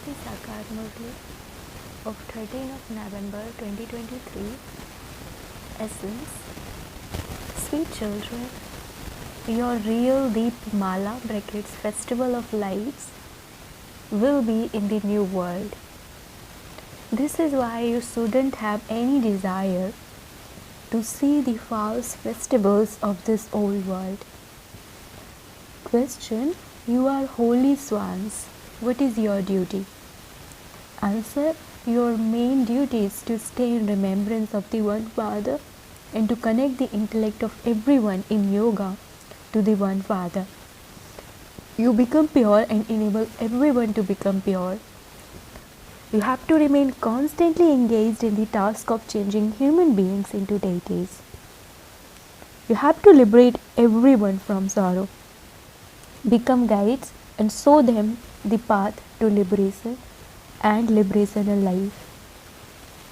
the Sakar Murli of 13th of November 2023. Essence. Sweet children, your real Deep Mala brackets Festival of Lights will be in the new world. This is why you shouldn't have any desire to see the false festivals of this old world. Question: you are holy swans. What is your duty? Answer: your main duty is to stay in remembrance of the One Father and to connect the intellect of everyone in yoga to the One Father. You become pure and enable everyone to become pure. You have to remain constantly engaged in the task of changing human beings into deities. You have to liberate everyone from sorrow, become guides and show them the path to liberation and liberational life.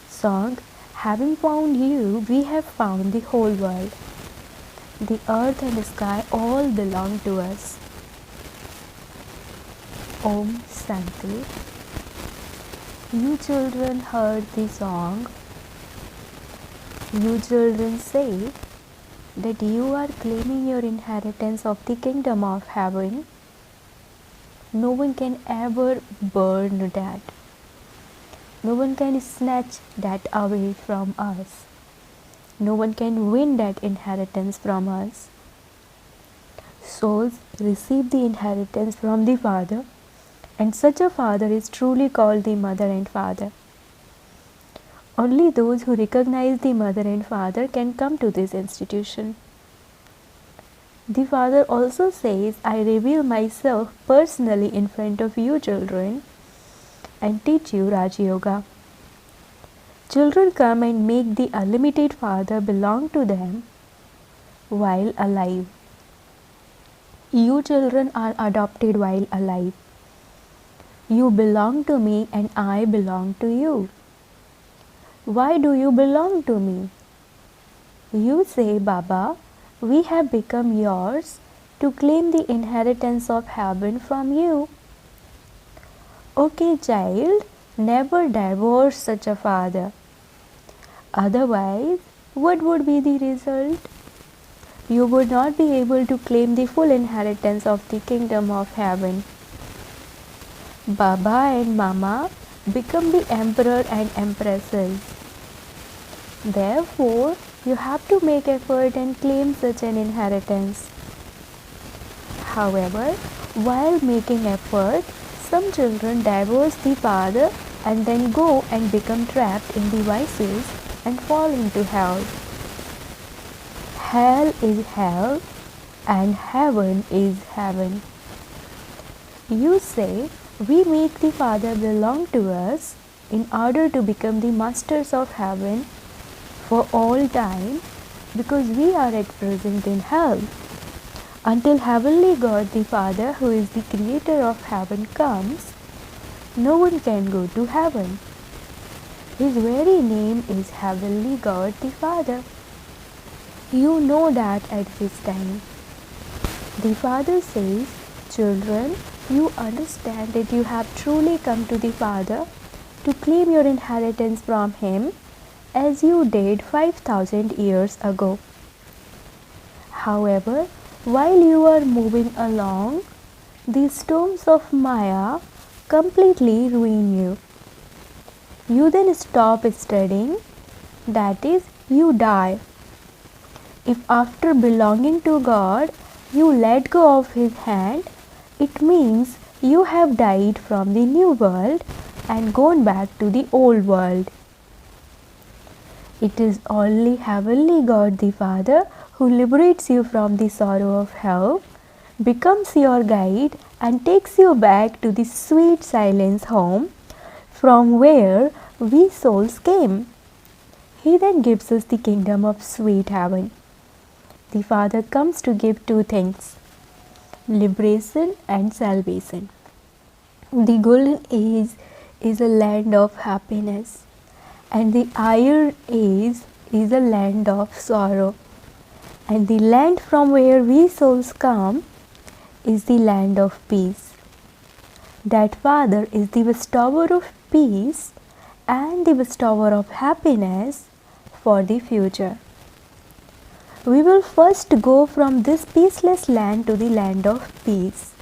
Song: having found you, we have found the whole world. The earth and the sky all belong to us. Om Shanti. You children heard the song. You children say that you are claiming your inheritance of the kingdom of heaven. No one can ever burn that. No one can snatch that away from us. No one can win that inheritance from us. Souls receive the inheritance from the Father, and such a Father is truly called the Mother and Father. Only those who recognize the Mother and Father can come to this institution. The Father also says, I reveal myself personally in front of you children and teach you Raj Yoga. Children come and make the unlimited Father belong to them while alive. You children are adopted while alive. You belong to me and I belong to you. Why do you belong to me? You say, Baba, we have become yours to claim the inheritance of heaven from you. Okay, child, never divorce such a father. Otherwise, what would be the result? You would not be able to claim the full inheritance of the kingdom of heaven. Baba and Mama become the emperor and empresses. Therefore, you have to make effort and claim such an inheritance. However, while making effort, some children divorce the father and then go and become trapped in the vices and fall into hell. Hell is hell and heaven is heaven. You say, we make the Father belong to us in order to become the masters of heaven for all time because we are at present in hell. Until Heavenly God the Father, who is the creator of heaven, comes, no one can go to heaven. His very name is Heavenly God the Father. You know that at this time. The Father says, children, you understand that you have truly come to the Father to claim your inheritance from Him as you did 5,000 years ago. However, while you are moving along, the storms of Maya completely ruin you. You then stop studying, that is, you die. If after belonging to God, you let go of His hand, it means you have died from the new world and gone back to the old world. It is only Heavenly God the Father who liberates you from the sorrow of hell, becomes your guide and takes you back to the sweet silence home from where we souls came. He then gives us the kingdom of sweet heaven. The Father comes to give two things, liberation and salvation. The golden age is a land of happiness and the iron age is a land of sorrow. And the land from where we souls come is the land of peace. that Father is the bestower of peace and the bestower of happiness for the future. We will first go from this peaceless land to the land of peace.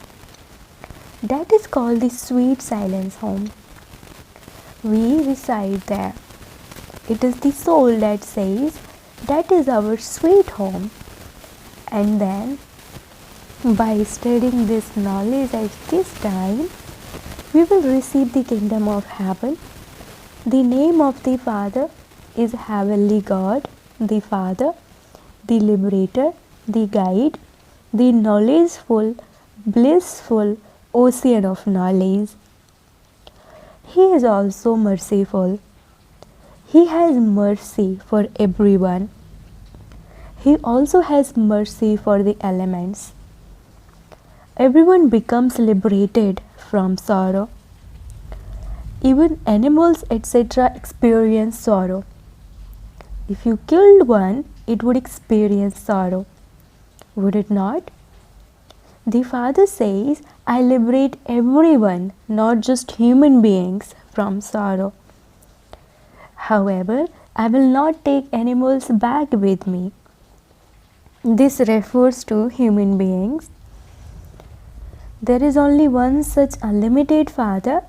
That is called the sweet silence home. We reside there. It is the soul that says, that is our sweet home. And then, by studying this knowledge at this time, we will receive the kingdom of heaven. The name of the Father is Heavenly God, the Father, the Liberator, the Guide, the knowledgeful, blissful ocean of knowledge. He is also merciful. He has mercy for everyone. He also has mercy for the elements. Everyone becomes liberated from sorrow. Even animals, etc., experience sorrow. If you killed one, it would experience sorrow. Would it not? The Father says, I liberate everyone, not just human beings, from sorrow. However, I will not take animals back with me. This refers to human beings. There is only one such unlimited Father.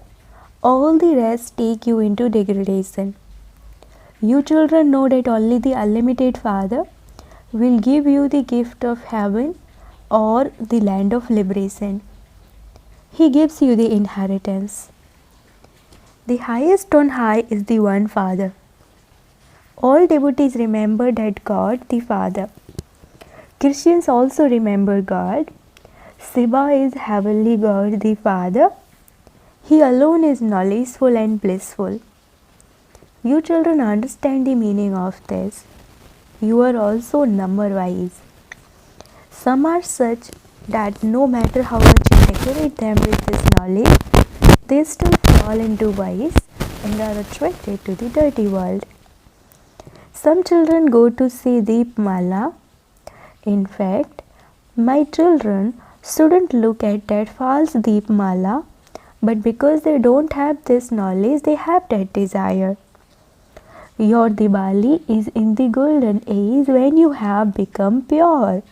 All the rest take you into degradation. You children know that only the unlimited Father will give you the gift of heaven or the land of liberation. He gives you the inheritance. The highest on high is the one Father. All devotees remember that God, the Father. Christians also remember God. Shiva is Heavenly God, the Father. He alone is knowledgeful and blissful. You children understand the meaning of this. You are also number-wise. Some are such that no matter how much you decorate them with this knowledge, they still fall into vice and are attracted to the dirty world. Some children go to see Deepmala. In fact, my children shouldn't look at that false Deepmala, but because they don't have this knowledge, they have that desire. Your Diwali is in the golden age when you have become pure.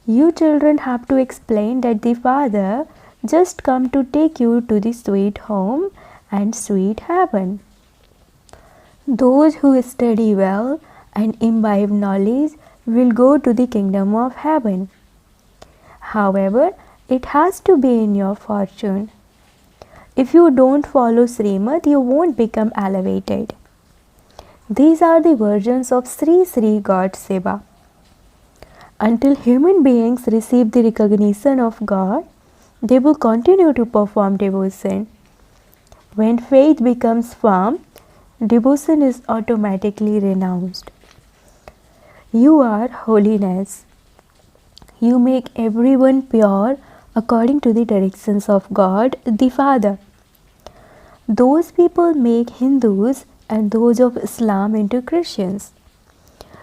You children have to explain that the Father just come to take you to the sweet home and sweet heaven. Those who study well and imbibe knowledge will go to the kingdom of heaven. However, it has to be in your fortune. If you don't follow Srimad, you won't become elevated. These are the versions of Sri Sri God Seva. Until human beings receive the recognition of God, they will continue to perform devotion. When faith becomes firm, devotion is automatically renounced. You are holiness. You make everyone pure according to the directions of God, the Father. Those people make Hindus and those of Islam into Christians.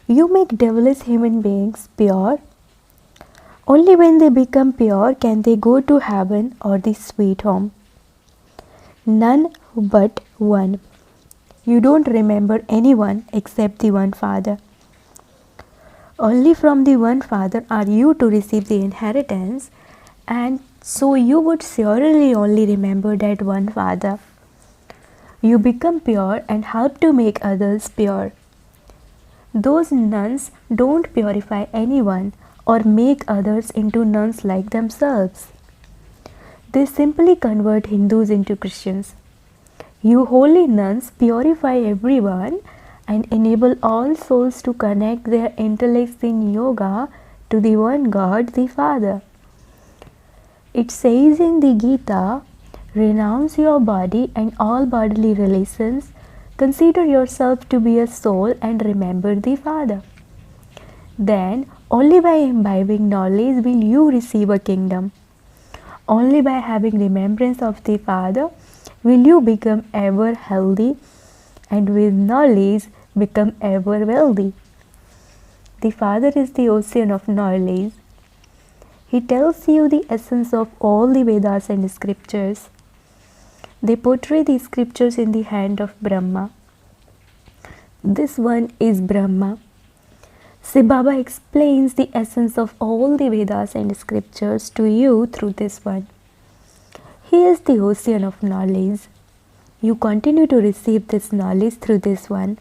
You make devilish human beings pure. Only when they become pure can they go to heaven or the sweet home. None but one. You don't remember anyone except the one Father. Only from the one Father are you to receive the inheritance, and so you would surely only remember that one Father. You become pure and help to make others pure. Those nuns don't purify anyone or make others into nuns like themselves. They simply convert Hindus into Christians. You holy nuns purify everyone and enable all souls to connect their intellects in yoga to the one God, the Father. It says in the Gita, renounce your body and all bodily relations, consider yourself to be a soul and remember the Father. Then, only by imbibing knowledge will you receive a kingdom. Only by having remembrance of the Father will you become ever healthy, and with knowledge become ever wealthy. The Father is the ocean of knowledge. He tells you the essence of all the Vedas and scriptures. They portray the scriptures in the hand of Brahma. This one is Brahma. Sai Baba explains the essence of all the Vedas and scriptures to you through this one. He is the ocean of knowledge. You continue to receive this knowledge through this one.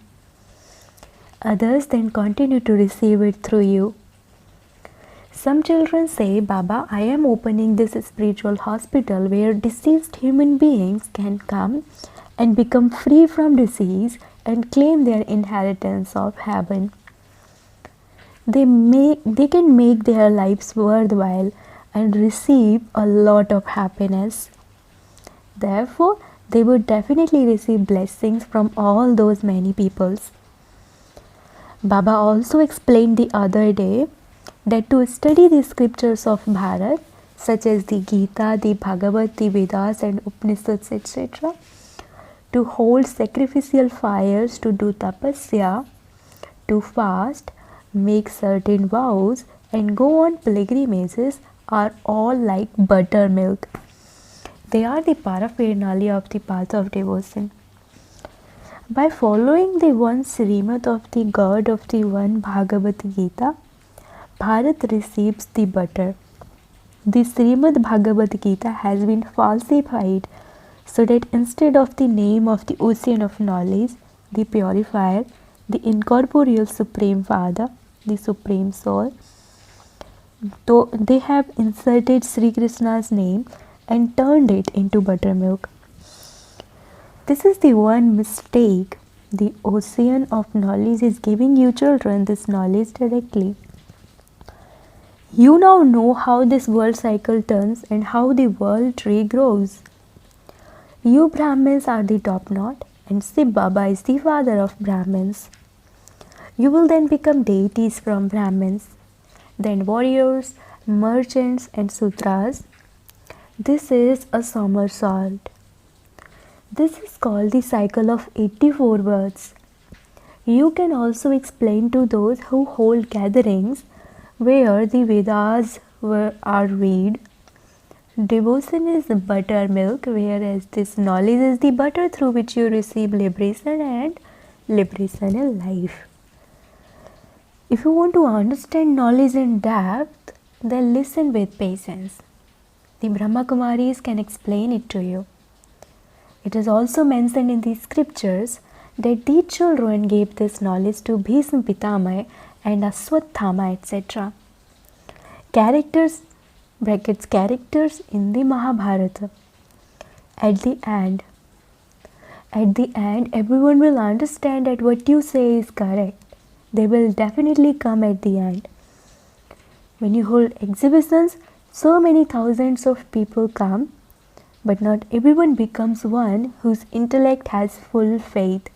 Others then continue to receive it through you. Some children say, Baba, I am opening this spiritual hospital where deceased human beings can come and become free from disease and claim their inheritance of heaven. They can make their lives worthwhile and receive a lot of happiness. Therefore, they would definitely receive blessings from all those many peoples. Baba also explained the other day that to study the scriptures of Bharat, such as the Gita, the Bhagavad, the Vedas and Upanishads, etc., to hold sacrificial fires, to do tapasya, to fast, make certain vows and go on pilgrimages are all like buttermilk. They are the paraphernalia of the path of devotion. By following the one Srimad of the God of the one Bhagavad Gita, Bharat receives the butter. The Srimad Bhagavad Gita has been falsified so that instead of the name of the ocean of knowledge, the purifier, the incorporeal Supreme Father, the Supreme Soul, though they have inserted Sri Krishna's name and turned it into buttermilk. This is the one mistake. The ocean of knowledge is giving you children this knowledge directly. You now know how this world cycle turns and how the world tree grows. You Brahmins are the top knot and Sai Baba is the father of Brahmins. You will then become deities from Brahmins, then warriors, merchants and sutras. This is a somersault. This is called the cycle of 84 births. You can also explain to those who hold gatherings where the Vedas are read. Devotion is buttermilk, whereas this knowledge is the butter through which you receive liberation and liberation in life. If you want to understand knowledge in depth, then listen with patience. The Brahma Kumaris can explain it to you. It is also mentioned in the scriptures that these children gave this knowledge to Bhisma Pitamaya and Aswathama, etc. Characters in the Mahabharata. At the end, everyone will understand that what you say is correct. They will definitely come at the end. When you hold exhibitions, so many thousands of people come, but not everyone becomes one whose intellect has full faith.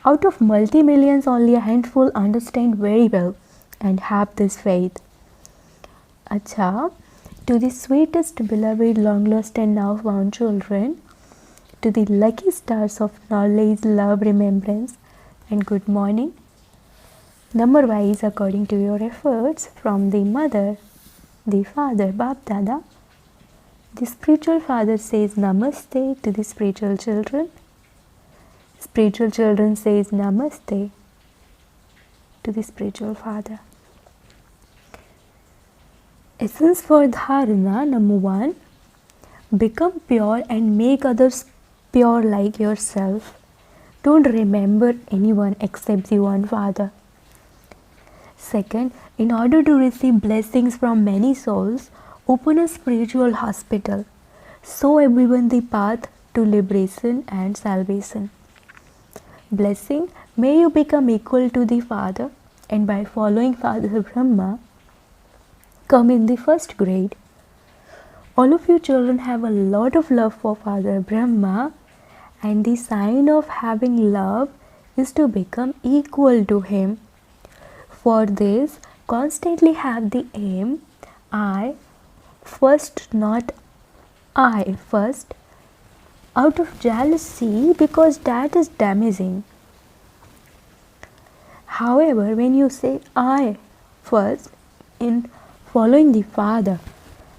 Out of multi-millions, only a handful understand very well and have this faith. Acha, to the sweetest, beloved, long-lost and now found children, to the lucky stars of knowledge, love, remembrance, and good morning, number-wise according to your efforts, from the mother, the father, Bap Dada. The spiritual father says Namaste to the spiritual children. Spiritual children says Namaste to the spiritual father. Essence for dharana, number 1, become pure and make others pure like yourself. Don't remember anyone except the one Father. Second, in order to receive blessings from many souls, open a spiritual hospital. Show everyone the path to liberation and salvation. Blessing, may you become equal to the Father, and by following Father Brahma, come in the first grade. All of you children have a lot of love for Father Brahma, and the sign of having love is to become equal to him. For this, constantly have the aim, I first, not I first, out of jealousy, because that is damaging. However, when you say I first in following the Father,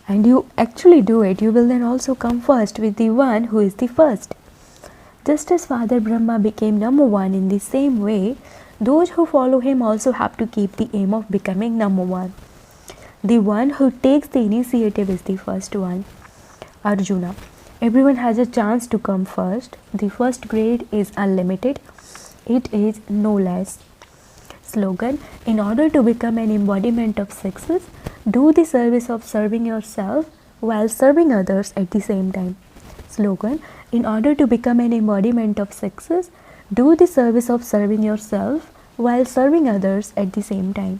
and you actually do it, you will then also come first with the one who is the first. Just as Father Brahma became number one, in the same way, those who follow him also have to keep the aim of becoming number one. The one who takes the initiative is the first one. Arjuna. Everyone has a chance to come first. The first grade is unlimited. It is no less. Slogan. In order to become an embodiment of success, do the service of serving yourself while serving others at the same time. Slogan. In order to become an embodiment of success, do the service of serving yourself while serving others at the same time.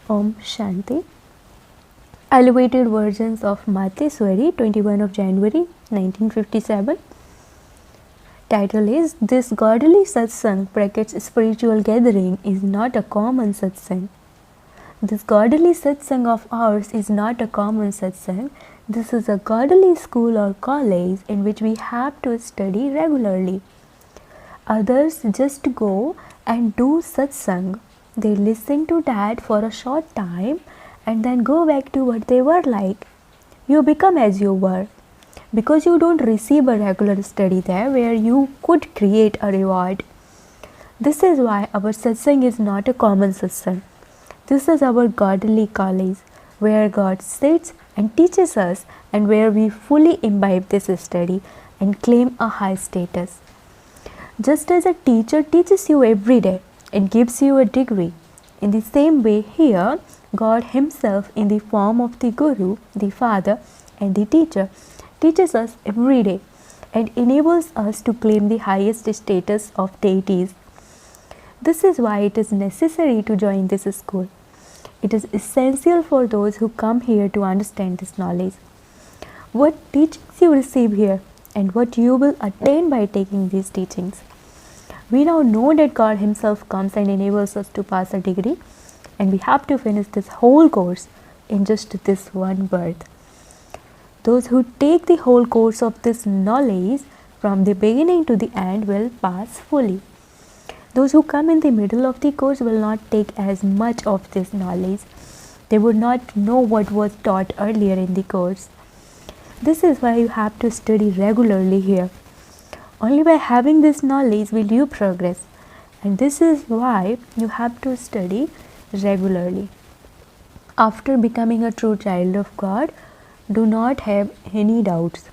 Om Shanti. Elevated versions of Mateswari, 21 of January 1957. Title is This Godly Satsang spiritual gathering is not a common satsang. This godly satsang of ours is not a common satsang. This is a godly school or college in which we have to study regularly. Others just go and do satsang. They listen to that for a short time and then go back to what they were like. You become as you were, because you don't receive a regular study there where you could create a reward. This is why our satsang is not a common satsang. This is our godly college, where God sits and teaches us, and where we fully imbibe this study and claim a high status. Just as a teacher teaches you every day and gives you a degree, in the same way here, God Himself in the form of the Guru, the Father and the Teacher, teaches us every day and enables us to claim the highest status of deities. This is why it is necessary to join this school. It is essential for those who come here to understand this knowledge. What teachings you receive here and what you will attain by taking these teachings. We now know that God Himself comes and enables us to pass a degree, and we have to finish this whole course in just this one birth. Those who take the whole course of this knowledge from the beginning to the end will pass fully. Those who come in the middle of the course will not take as much of this knowledge. They would not know what was taught earlier in the course. This is why you have to study regularly here. Only by having this knowledge will you progress, and this is why you have to study regularly. After becoming a true child of God, do not have any doubts.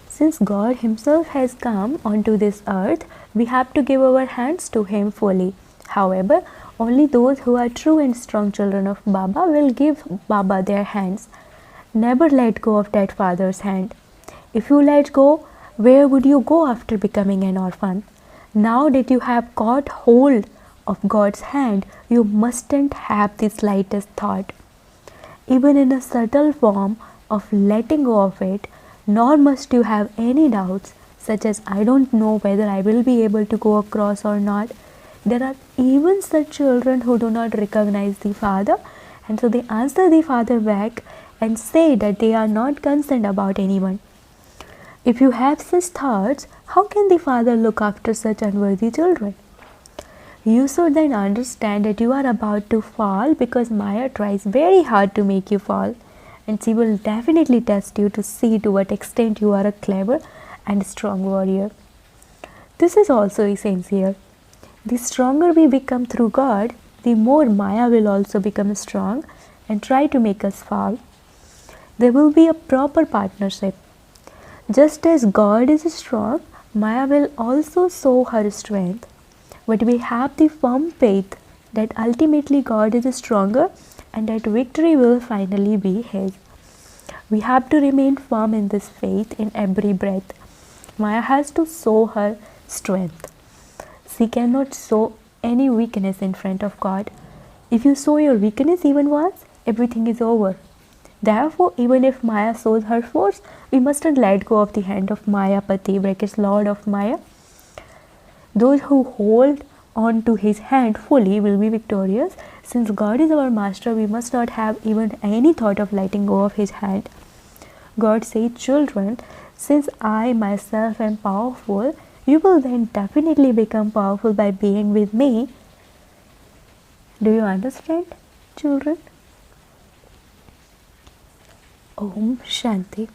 Since God Himself has come onto this earth, we have to give our hands to Him fully. However, only those who are true and strong children of Baba will give Baba their hands. Never let go of that Father's hand. If you let go, where would you go after becoming an orphan? Now that you have caught hold of God's hand, you mustn't have the slightest thought, even in a subtle form, of letting go of it, nor must you have any doubts, such as I don't know whether I will be able to go across or not. There are even such children who do not recognize the Father, and so they answer the Father back and say that they are not concerned about anyone. If you have such thoughts, how can the Father look after such unworthy children? You should then understand that you are about to fall because Maya tries very hard to make you fall, and she will definitely test you to see to what extent you are a clever and strong warrior. This is also essential. The stronger we become through God, the more Maya will also become strong and try to make us fall. There will be a proper partnership. Just as God is strong, Maya will also show her strength. But we have the firm faith that ultimately God is stronger and that victory will finally be His. We have to remain firm in this faith in every breath. Maya has to show her strength. She cannot show any weakness in front of God. If you show your weakness even once, everything is over. Therefore, even if Maya shows her force, we mustn't let go of the hand of Mayapati, brackets Lord of Maya. Those who hold on to His hand fully will be victorious. Since God is our master, we must not have even any thought of letting go of His hand. God said, children, since I myself am powerful, you will then definitely become powerful by being with me. Do you understand, children? Om Shanti.